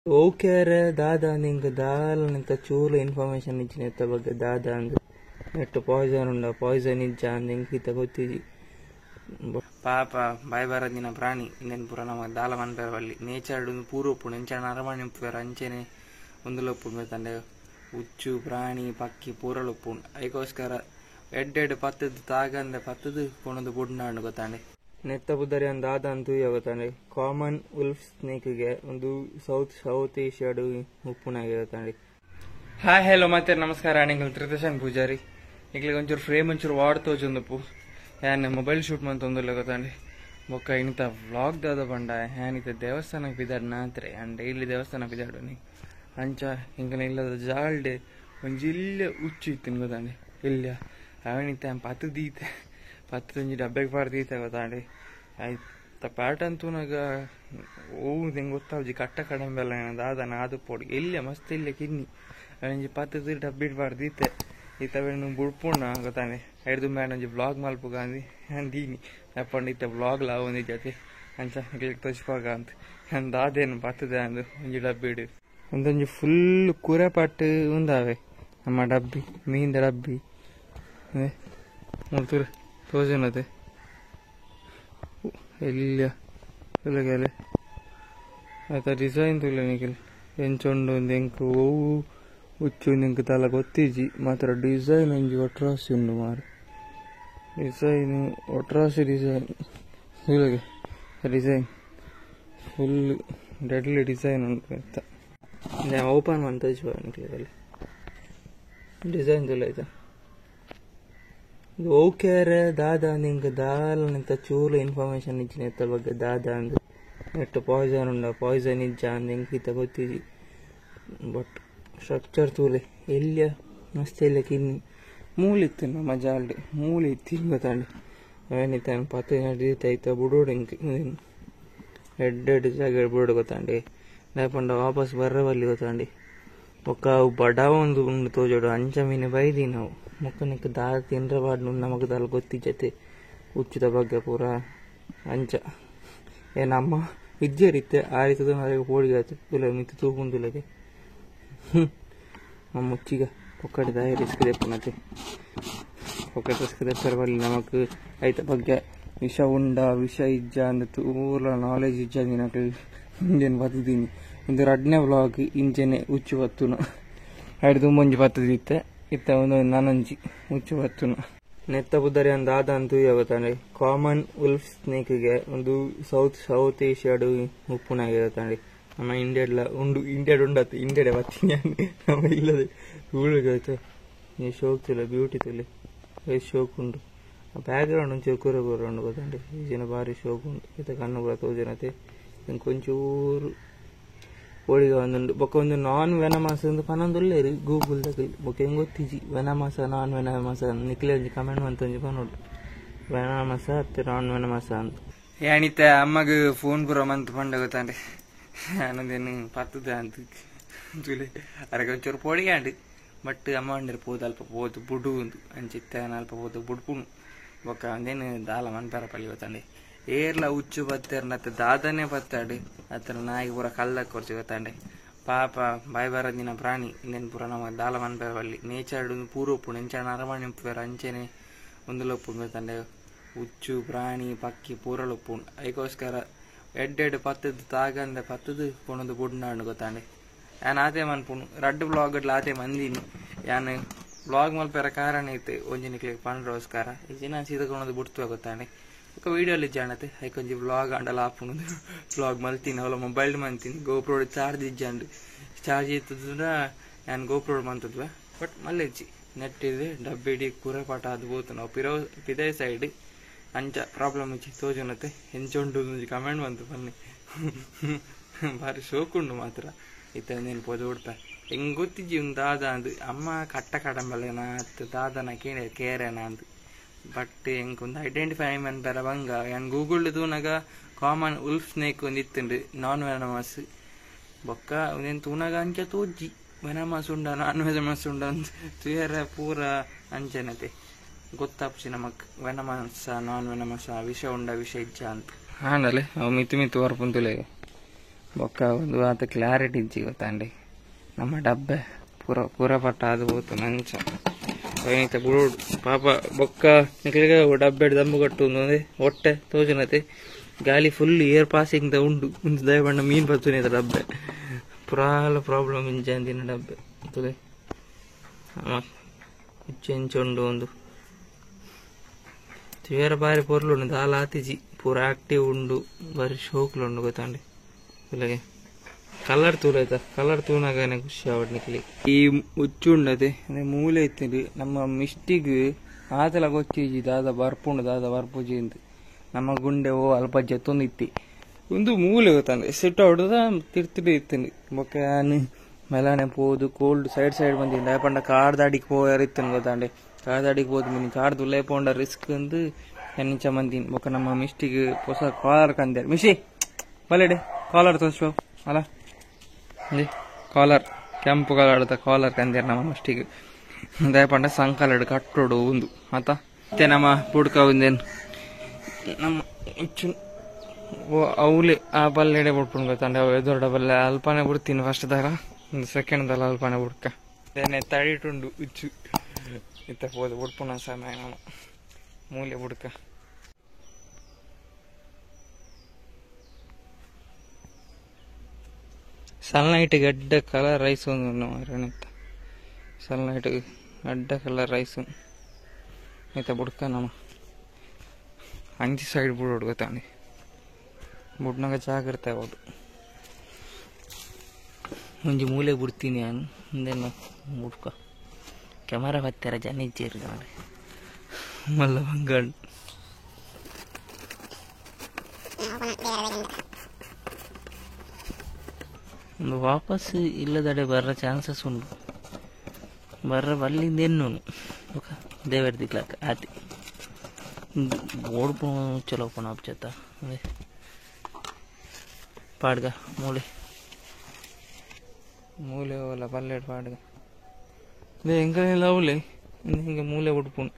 Okay ರೇ ದಾದಾ ನಿಂಗೆ ದಾಲನಿಂತ ಚೂರು ಇನ್ಫಾರ್ಮೇಶನ್ ಇಚ್ಚಿನ ಎತ್ತ ಬಗ್ಗೆ ದಾದಾ ಅಂದ್ ನೆಟ್ಟು ಪಾಯ್ಸನ್ ಉಂಡ ಪಾಯ್ಸನ್ ಇಜ್ಜ ನಿಂಗೆ ಈತ ಗೊತ್ತಿಜಿ ಪಾಪ ಬಾಯ್ ಬರದಿನ ಪ್ರಾಣಿ ಇಂದೆನ್ ಪೂರ ನಮ್ಮ ದಾಲ ಮನ್ಪೇರವಲ್ಲಿ ನೇಚರ್ ಪೂರ ಉಪ್ಪುಂಡು ಎಂಚಾಣ ಅರಮಣಿ ಉಪ್ಪುವೇರ ಅಂಚೆನೆ ಒಂದುಲೊಪ್ಪುಂಡು ಬೇತಂಡೆ ಉಚ್ಚು ಪ್ರಾಣಿ ಪಕ್ಕಿ ಪೂರಲೊಪ್ಪುಂಡು ಅದಕ್ಕೋಸ್ಕರ ಎಡ್ಡೆಡ್ ಪತ್ತದು ತಾಗಂದೆ ಪತ್ತದು ಕೊಣದು ಬುಡ್ನಾಂಡು ಗೊತ್ತಾಂಡೆ ನೆತ್ತ ಬುದ್ಧರಿ ಅಂದ ದಾದ ಅಂತೂ ಗೊತ್ತಾಂಡೆ ಕಾಮನ್ ಉಲ್ಫ್ ಸ್ನೇಕ್ಗೆ ಒಂದು ಸೌತ್ ಏಷ್ಯಾಡು ಉಪ್ಪುನಾಗಿರತ್ತಾಂಡೆ. ಹಾಯ್ ಹಲೋ ಮತ್ತೆ ನಮಸ್ಕಾರ ನಿಂಗೆ ತ್ರಿದರ್ಶನ್ ಪೂಜಾರಿ ಈಗಲೇ ಒಂಚೂರು ಫ್ರೇಮ್ ಒಂಚೂರು ವಾಡ್ ತೋಜೊಂದಪ್ಪು ಏನ್ ಮೊಬೈಲ್ ಶೂಟ್ ಮಂತೊಂದುಲ್ಲ ಗೊತ್ತಾಂಡೆ ಬೊಕ್ಕ ಇನಿತ ವ್ಲಾಗ್ ದಾದ ಬಂಡ ಏನಿತ ದೇವಸ್ಥಾನಕ್ಕೆ ಬಿದ್ದಾಡು ನಾತ್ರೆ ಆ್ಯಂಡ್ ಡೈಲಿ ದೇವಸ್ಥಾನಕ್ಕೆ ಬಿದ್ದಾಡು ನೀ ಅಂಚ ಹಿಂಗೆ ಇಲ್ಲದ ಜಾಲ್ಡೆ ಒಂಜಿ ಇಲ್ಲೇ ಹುಚ್ಚು ಇತ್ತು ಗೊತ್ತಾಂಡೆ ಇಲ್ಲ ಅವನಿತ ಪತ್ತು ದೀತೆ ಪತ್ತೊಂಜಿ ಡಬ್ಬೆಗೆ ಪಾಡ್ದೀತೆ ಗೊತ್ತಾಂಡೆ ಆಯ್ತ ಪ್ಯಾಟರ್ನ್ ತೂನಾಗ ಓವು ಹೆಂಗೆ ಗೊತ್ತಾವ್ಜಿ ಕಟ್ಟ ಕಡಂಬೆಲ್ಲ ದಾದನ ಅದು ಪೋಡಿ ಇಲ್ಲೇ ಮಸ್ತ್ ಇಲ್ಲೇ ಕಿನ್ನಿ ಅವನಿಂಜಿ ಪತ್ತದು ಡಬ್ಬಿಡ್ ಪಾಡ್ದೀತೆ ಈತವೇನು ಬುಡ್ಪುಣ್ಣ ಗೊತ್ತಾನೆ ಹಿಡ್ದು ಮ್ಯಾನ್ ಒಂಜಿ ಬ್ಲಾಗ್ ಮಲ್ಪುಗ ಅಂದು ಅಂದೀನಿ ಅಪ್ಪಂಡು ಇತ್ತ ಬ್ಲಾಗ್ ಲಾ ಒಂದಿ ಜೊತೆ ಅಂಚ ಇಗ್ಲಿಕ್ಕೆ ತೋಚ್ಪಾಗ ಅಂತ ಅಂದ ಅದೇನು ಪತ್ತದ ಅಂದು ಒಂಜಿ ಡಬ್ಬಿಡು ಒಂದೊಂಜಿ ಫುಲ್ ಕುರೆಪಟ್ಟು ಉಂದಾವೆ ನಮ್ಮ ಡಬ್ಬಿ ಮೀನ್ದ ಡಬ್ಬಿ ನೋಡ್ತೂರು ತೋಜನತೆ ಎಲ್ಲ ತುಲಗೆಲೆ ಆಯ್ತಾ ಡಿಸೈನ್ ತುಲೆ ನಿಖಿಲ್ ಎಂಚೊಂಡು ಒಂದು ಎಂಕು ಓವು ಹುಚ್ಚು ನಿಂಗೆ ತಲ ಗೊತ್ತಿಜಿ ಮಾತ್ರ ಡಿಸೈನ್ ಒಂಜಿ ಒಟ್ರಾಸಿ ಉಂಡು ಮಾರು ಡಿಸೈನ್ ಒಟ್ರಾಸಿ ಡಿಸೈನ್ ತುಲಗೆ ಡಿಸೈನ್ ಫುಲ್ ಡೆಡ್ಲಿ ಡಿಸೈನ್ ಉಂಟು ಆಯ್ತಾ ಓಪನ್ ಮಾಡಿ ತೋರಿಸುವ ನಿಖಿಲಲ್ಲಿ ಡಿಸೈನ್ ತುಲ ಆಯ್ತಾ ಓಕೆ ರೇ ದಾದಾ ನಿಂಗೆ ದಾಲನಿಂತ ಚೂರು ಇನ್ಫಾರ್ಮೇಶನ್ ಇಚ್ಚಿನ ಎತ್ತ ಬಗ್ಗೆ ದಾದಾ ಅಂದ್ ನೆಟ್ಟು ಪಾಯ್ಸನ್ ಉಂಡ ಪಾಯ್ಸನ್ ಇಜ್ಜ ನಿಂಗೆ ಈತ ಗೊತ್ತಿಜಿ ಬಟ್ ಸ್ಟ್ರಕ್ಚರ್ ತೂಲೆ ಎಲ್ಲ ಮಸ್ತ್ ಎಲ್ಲ ಕಿನ್ನಿ ಮೂಲಿತ್ತು ನಮ್ಮ ಜಾಲ್ಡೆ ಮೂಲಿ ಇತ್ತು ಗೊತ್ತಾಂಡೆ ಏನಿತ್ತ ಪತ್ತು ನಡೀತಾಯ್ತ ಬುಡೋಡು ಹಿಂಗೆ ಎಡ್ಡೆಡ್ ಜಾಗ ಬುಡೋಡು ಗೊತ್ತಾಂಡೆ ಲೇಪಂಡ ವಾಪಸ್ ಬರ್ರವಲ್ಲಿ ಗೊತ್ತಾಂಡೆ ಒಕ್ಕ ಅವು ಬಡ ಒಂದು ಉಂಡು ತೋಜೋಡು ಅಂಚ ಮೀನು ಬೈದಿ ನಾವು ಮುಖನಿಕ್ಕೆ ದಾದ ತಿಂದ್ರೆ ಬಾಡ್ನು ನಮಗೆ ದಾಲ್ ಗೊತ್ತಿಜ್ಜತೆ ಹುಚ್ಚಿದ ಬಗ್ಗೆ ಪೂರ ಅಂಚ ಏನಮ್ಮ ಇಜ್ಜರಿತ್ತೆ ಆರಿತದ ನನಗೆ ಪೋಡಿಗಾಯ್ತು ತುಲ ಮಿತ್ತು ತೂಗುಂದುಲಗೆ ನಮ್ಮ ಮುಚ್ಚಿಗ ಒಕ್ಕಡೆ ದಾಯ ರಿಸ್ಕ್ ಪುನತೆ ಒಕ್ಕಡೆ ರಿಸ್ಕ್ ಪರವಲ್ಲಿ ನಮಕ್ ಐತ ಬಗ್ಗೆ ವಿಷ ಉಂಡ ವಿಷ ಇಜ್ಜ ಅಂದ ತೂರ ನಾಲೆಜ್ ಇಜ್ಜ ದಿನಕ್ಕೆ ಇಂಜನ್ ಬತ್ತಿದ್ದೀನಿ ಒಂದು 2ನೇ ವ್ಲಾಗ್ ಇಂಜನೆ ಹುಚ್ಚು ಬತ್ತುನು ಹಿಡ್ದು ಮುಂಜಿ ಬತ್ತದಿತ್ತೆ ಇತ್ತ ಒಂದು ನಾನೊಂಜಿ ಹುಚ್ಚು ಬತ್ತುನು ನೆತ್ತ ಬುದ್ಧರಿ ಅಂದ ದಾದ ಅಂತೂ ಗೊತ್ತಾಂಡೆ ಕಾಮನ್ ಉಲ್ಫ್ ಸ್ನೇಕ್ಗೆ ಒಂದು ಸೌತ್ ಏಷ್ಯಾಡು ಉಪ್ಪುನಾಗಿರತ್ತಾಂಡೆ ನಮ್ಮ ಇಂಡಿಯಾಡ್ಲ ಉಂಡು ಇಂಡಿಯಾಡ್ ಉಂಡತ್ತು ಇಂಡಿಯಾಡೆ ಬತ್ತೀನಿ ನಮ್ಮ ಇಲ್ಲದೆ ಹೂಳಿಗಾಯ್ತು ಈ ಶೋಕ್ ತುಲೆ ಬ್ಯೂಟಿ ತುಲೆ ಎಷ್ಟು ಶೋಕ್ ಉಂಡು ಬ್ಯಾಕ್ ಗ್ರೌಂಡ್ ಒಂಚೂರು ಕೂರ ಉಂಡು ಗೊತ್ತಾಂಡೆ ಈ ಜನ ಭಾರಿ ಶೋಕ್ ಉಂಡು ಇತ್ತ ಕಣ್ಣು ಕೂಡ ತೋಜನತೆ ಕೊಂಚೂರು ಹೋಳಿಗೆ ಒಂದುಂಡು ಬೊಕ್ಕ ಒಂದು ನಾನ್ ವೆನಮಾಸ ಒಂದು ಪನೊಂದುಲ್ಲೇರಿ ಗೂಗಲ್ದಾಗ ಬೊಕ್ಕ ಹೆಂಗೆ ಗೊತ್ತಿಜಿ ವೆನಮಾಸ ನಾನ್ ವೆನಮಾಸ ನಿಕ್ಲೆ ಒಂಜಿ ಕಮೆಂಟ್ ಮಂತೊಂಜಿ ಪನೋಡು ವೆನಮಾಸ ಅತ್ತೆ ನಾನ್ ವೆನಮಾಸ ಅಂತ ಏನಿತ್ತ ಅಮ್ಮಗ ಫೋನ್ ಪೂರ ಮಂತ್ ಪಂಡ ಗೊತ್ತಾಂಡೆ ಅನ್ನೊಂದೇನು ಪತ್ತದ ಅಂತ ತುಲೆ ಅರಗ ಒಂಚೂರು ಪೋಡಿಗಾಂಡು ಬಟ್ ಅಮ್ಮ ಅಂಡಿರ ಪೋದು ಅಲ್ಪ ಪೋದು ಬುಡು ಒಂದು ಅಂಚಿತ್ತ ಅಲ್ಪ ಪೋದು ಬುಡ್ಪುಣು ಬೊಕ್ಕ ಒಂದೇನು ದಾಲ ಮನ್ಪೇರ ಪಳ್ಳಿ ಗೊತ್ತಾಂಡೆ ಏರ್ಲ ಹುಚ್ಚು ಬತ್ತೇರ್ನತ್ತ ದಾದನೇ ಬತ್ತಾಡು ಹತ್ರ ನಾಯಿಗೆ ಪೂರ ಕಲ್ಲಕ್ಕೆ ಕೊರ್ಚಿ ಗೊತ್ತಾಂಡೆ ಪಾಪ ಬಾಯ್ ಬರದಿನ ಪ್ರಾಣಿ ಇಂದೆನ್ ಪೂರ ನಮ್ಮ ದಾಲ ಮನ್ಪೇರವಲ್ಲಿ ನೇಚರ್ ಪೂರ ಉಪ್ಪುಂಡು ಎಂಚಾಣ ಅರಮಣಿ ಉಪ್ಪುವೇರ ಅಂಚೆನೆ ಒಂದುಲೊಪ್ಪುಂಡು ಬೇತಂಡೆ ಹುಚ್ಚು ಪ್ರಾಣಿ ಪಕ್ಕಿ ಪೂರಲೊಪ್ಪುಂಡು ಅದಕ್ಕೋಸ್ಕರ ಎಡ್ಡೆಡ್ ಪತ್ತದು ತಾಗಂದೆ ಪತ್ತದು ಕೊಣದು ಬುಡ್ನಾಂಡು ಗೊತ್ತಾಂಡೆ ಯಾನ್ ಆತೆ ಮನ್ಪುಣು 2 ಬ್ಲಾಗ್ ಆತೆ ಮಂದಿನಿ ಯಾನ್ ಬ್ಲಾಗ್ ಮಲ್ಪೇರ ಕಾರಣ ಐತೆ ಒಂಜಿನಿಕ್ಲಿಗೆ ಪಂಡ್ರೋಸ್ಕರ ಈ ನಾನು ಸೀದಾ ಕೊಣದು ಬುಡ್ತುವೆ ಗೊತ್ತಾಂಡೆ ఒక వీడియోలు ఇచ్చానైతే అవి కొంచెం వ్లాగ్ అండలు ఆపుకున్నది వ్లాగ్ మల్ತೀನಿ ಅವಳ ಮೊಬೈಲ್ ಮಂತೀನಿ ಗೋಪ್ರೋಡ್ ಚಾರ್ಜ್ ಇಜ್ಜಂಡು ಚಾರ್ಜ್ ಇತ್ತದ ನಾನು ಗೋಪ್ರೋಡ್ ಮಂತದ್ವ ಬಟ್ ಮళ్ళీ ಇಚ್ಚಿ ನೆಟ್ ಇದೆ ಡಬ್ಬಿಡಿ ಕೂರಪಾಟ ಅದು ಹೋತು ನಾವು ಪಿದೇ ಸೈಡ್ ಅಂಚ ಪ್ರಾಬ್ಲಮ್ ಇಚ್ಚಿ ತೋಜನತೆ ಹೆಂಚೊಂಡು ಕಮೆಂಟ್ ಬಂತು ಬನ್ನಿ ಭಾರಿ ಶೋಕುಂಡು ಮಾತ್ರ ಇತ್ತ ನೀನು ಪೋದು ಉಡ್ಪ ಹೆಂಗೆ ಗೊತ್ತಿಜ್ಜಿ ಒಂದು ದಾದ ಅಂದು ಅಮ್ಮ ಕಟ್ಟ ಕಡಂಬಲ್ಲನ ಅತ್ತ ದಾದನ ಕೇರೇನ ಅಂದು ಬಟ್ ಎಂಕೊಂದು ಐಡೆಂಟಿಫೈ ಮನ್ಪೇರ ಬಂಗ ಯಾನ್ ಗೂಗಲ್ ತೂನಗ ಕಾಮನ್ ಉಲ್ಫ್ ಸ್ನೇಕ್ ಒಂದು ಇತ್ತುಂಡು ನಾನ್ ವೆನಮಸ್ ಬೊಕ್ಕ ಒಂದೇನು ತೂನಗ ಅಂಚ ತೋಜ್ಜಿ ವೆನಮಸ್ ಉಂಡ ನಾನ್ ವೆನಮಸ್ ಉಂಡ ತುಯರ ಪೂರ ಅಂಚನತೆ ಗೊತ್ತಾಪ್ಸಿ ನಮಕ್ ವೆನಮಸ ನಾನ್ ವೆನಮಸ ವಿಷ ಉಂಡ ವಿಷ ಇಜ್ಜ ಅಂತ ಆಂಡಲೆ ಅವು ಮಿತ್ತು ಮಿತ್ತು ವರ್ಪುಂತುಲೆ ಬೊಕ್ಕ ಒಂದು ಆತ ಕ್ಲಾರಿಟಿ ಇಜ್ಜಿ ಗೊತ್ತಂಡಿ ನಮ್ಮ ಡಬ್ಬೆ ಪೂರ ಪಟ್ಟ ಅದು ಹೋತು ನಂಚ ಅವನಿತ ಬುಡೋಡು ಪಾಪ ಬೊಕ್ಕ ನಿಕ್ಲಿಗೆ ಡಬ್ಬೆ ದಮ್ಮು ಕಟ್ಟು ಹೊಟ್ಟೆ ತೋಜನತೆ ಗಾಳಿ ಫುಲ್ ಏರ್ ಪಾಸಿಂಗ್ ಉಂಡು ಒಂದು ದಯಬಣ್ಣ ಮೀನು ಬರ್ತುನೆ ಡಬ್ಬೆ ಪುರಾಲ ಪ್ರಾಬ್ಲಮ್ ಇಂಚೆ ಅಂದಿನ ಡಬ್ಬೆ ತುದೆ ಇಂಚುಂಡು ಒಂದು వేరే బారి పొరలు ఉండు దాలా ఆతిజి పూర యాక్టివ్ ఉండు బారి షోకులు ఉండు ಗೊತ್ತಂడి ಇಲ್ಲಗೆ ಕಲರ್ ತೂಲೈತ ಕಲರ್ ತೂನಾಗನೆ ಖುಷಿ ಅವಡ್ನಿಕ್ಲಿ ಈ ಮುಚ್ಚು ಉಂಡದೆ ಮೂಲೆ ಇತ್ತಿಂಡು ನಮ್ಮ ಮಿಸ್ಟಿಗ್ ಆತಲ ಗೊಚ್ಚಿಜಿ ದಾದ ಬರ್ಪುಂಡು ದಾದ ಬರ್ಪುಜಿ ಅಂತ ನಮ್ಮ ಗುಂಡೆ ಓ ಅಲ್ಪ ಜತ್ತೊಂದು ಇತ್ತಿ ಒಂದು ಮೂಲೆ ಗೊತ್ತಂడి ಸಿಟ್ಟು ಹೊಡೆದ ತಿರ್ತಿಡು ಇತ್ತಿಂಡು ಬೊಕ್ಕ ನಾನು ಮೆಲಾನೆ ಪೋದು ಕೋಲ್ಡ್ ಸೈಡ್ ಬಂದಿಂದ ಪಂಡ ಕಾರ್ ದಾಡಿಗೆ పోయారిత్తను ಗೊತ್ತಂడి ಕಾರ್ ದಾಡಿಗೆ పోదు ಮೀನು ಕಾರ್ ದುಲ್ಲೇ ಪೋಂಡ ರಿಸ್ಕ್ ಅಂದು ಎನ್ನಿಂಚ ಮಂದಿನ ಬೊಕ್ಕ ನಮ್ಮ ಮಿಸ್ಟಿಗೆ ಹೊಸ ಕಾಲರ್ ಕಂದ್ಯಾರ ಮಿಶಿ ಬಲ್ಲೆಡೆ ಕಾಲರ್ ತೋರಿಸ್ಬೋ ಅಲ್ಲ ಕಾಲರ್ ಕೆಂಪು ಕಲರ್ದ ಕಾಲರ್ ಕಂದ್ಯಾರ ನಮ್ಮ ಮಿಸ್ಟಿಗೆ ದಯಪಂಡ ಸಂಕಲಡ್ ಕಟ್ಟೋಡು ಒಂದು ಆತ ಮತ್ತೆ ನಮ್ಮ ಪುಡ್ಕ ಒಂದೇನು ನಮ್ಮ ಇಚ್ಚು ಅವಲೆ ಆ ಬಲ್ಲೆಡೆ ಬಿಡ್ಕೊಂಡು ಗೊತ್ತಂಡೆ ಅವು ದೊಡ್ಡ ಬಲ್ಲೆ ಅಲ್ಪನೆ ಬಿಡ್ತೀನಿ ಫಸ್ಟ್ ದಾರ ಒಂದು ಸೆಕೆಂಡ್ದಲ್ಲ ಅಲ್ಪನೆ ಬಿಡ್ಕ ಏನೇ ತಡಿಟುಂಡು ಇಚ್ಚು ಇತ್ತ ಹೋದ ಬಿಡ್ಪುಣ ಸಮಯ ನಾನು ಮೂಲೆ ಬಿಡ್ಕ ಸನ್ಲೈಟ್ ಗಡ್ಡ ಕಲರ್ ರೈಸ್ ಒಂದು ಮಾರಣಿತ್ತ ಸನ್ಲೈಟ್ ಗಡ್ಡ ಕಲರ್ ರೈಸ್ ಇತ್ತ ಬಿಡ್ಕ ನಮ್ಮ ಅಂಚಿ ಸೈಡ್ ಬಿಡೋಡು ಗೊತ್ತಾಂಡಿ ಬುಡ್ನಾಗ ಜಾಗ್ರತೆ ಆಗೋದು ಮುಂಜಿ ಮೂಲೆ ಬಿಡ್ತೀನಿ ನಾನು ಹಿಂದೇನು ಬಿಡ್ಕ ಕೆಮರಾ ಬತ್ತಾರ ಜನ ಇಜ್ಜೇರಿ ನೋಡಿ ಮಲ್ಲ ಬಂಗಂಡು ಒಂದು ವಾಪಸ್ ಇಲ್ಲದಡೆ ಬರ್ರ ಚಾನ್ಸಸ್ ಉಂಟು ಬರ್ರ ಬಲ್ಲಿಂದೇನು ದೇವರ ದಿಕ್ಲಕ್ಕ ಆತಿ ಓಡ್ಪು ಚಲೋ ಪಣ ಅಪ್ಚತ್ತ ಅದೇ ಪಾಡ್ಗ ಮೂಲೆ ಮೂಲೆ ಹೋಗಲ್ಲ ಪಲ್ಲೆಡ್ ಪಾಡ್ಗ ಅದೇ ಹೆಂಗೆಲ್ಲ ಅವಲೆ ಹಿಂಗೆ ಮೂಲೆ ಉಡ್ಪುಣ್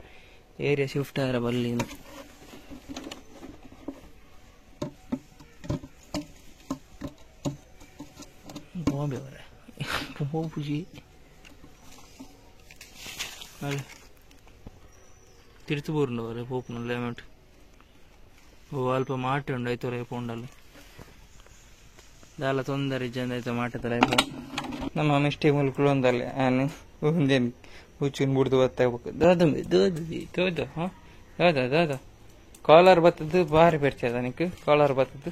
ಏರಿಯಾ ಶಿಫ್ಟ್ ಆದ್ರೆ ಬಲ್ಲಿಂದ ಬಾಂಬೆ ಅವರ ಪೂಜಿ ಅಲ್ಲ ತಿರುತು ಬೋರ್ಂಡವರೆ ಪೋಪುನ ಲೆಮೆಂಟ್ ಓ ಅಲ್ಪ ಮಾಟೆ ಉಂಡು ಆಯ್ತು ರೇಪು ಉಂಡಲ್ಲ ದಾಲ ತೊಂದರೆ ಇಜ್ಜಂದ ಆಯ್ತು ಮಾಟೆ ತರ ನಮ್ಮ ಮಿಸ್ಟೇಕ್ ಮುಲ್ಕುಳು ಒಂದಲ್ಲೇ ಆನೆ ಒಂದೇನು ಹುಚ್ಚಿನ ಬಿಡ್ದು ಬತ್ತಾಗಬೇಕು ದೋದ ಹಾಂ ದಾದ ಕಾಲರ್ ಬತ್ತದ್ದು ಭಾರಿ ಪರಿಚಯ ನಿಕ್ ಕಾಲರ್ ಬತ್ತದ್ದು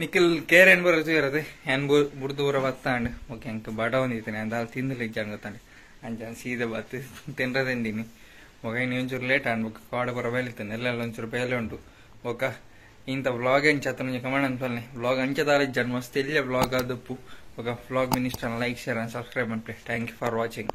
ನಿಖಿಲ್ ಕೇರೇನು ಬರೋದು ಇರೋದು ಏನು ಬಿಡ್ದು ಊರ ಬತ್ತಾಂಡು ಓಕೆ ಅಂಕ ಬಡ ಒಂದಿದ್ದೀನಿ ಅಂದ ತಿಂದಿಲ್ಲ ಇಜ್ಜಂಗೆ ಗೊತ್ತಾಂಡು ಅಂಜ ಸೀದಾ ಬತ್ತು ತಿನ್ನದಿಂದೀನಿ ఒక ఇంచూరు లేట్ అనుకో కాడ బర వెళ్తాను నెలలో ಒಂಚೂರು ಬೇಲೆ ಉಂಟು ఒక ಇಂಥ ವ್ಲಾಗ್ ಎಂಚತ್ತ నుంచి ಕಮೆಂಟ್ ಅನ್ಸಲ್ನೆ ವ್ಲಾಗ್ ಅಂಚದಾರ ಜನ್ಮ ಮಸ್ತ್ ಇಲ್ಲೇ ವ್ಲಾಗ್ ಆದಪ್ಪು ఒక vlog minister like share and subscribe ಮಾಡಿ ಥ್ಯಾಂಕ್ ಯು ಫಾರ್ ವಾಚಿಂಗ್.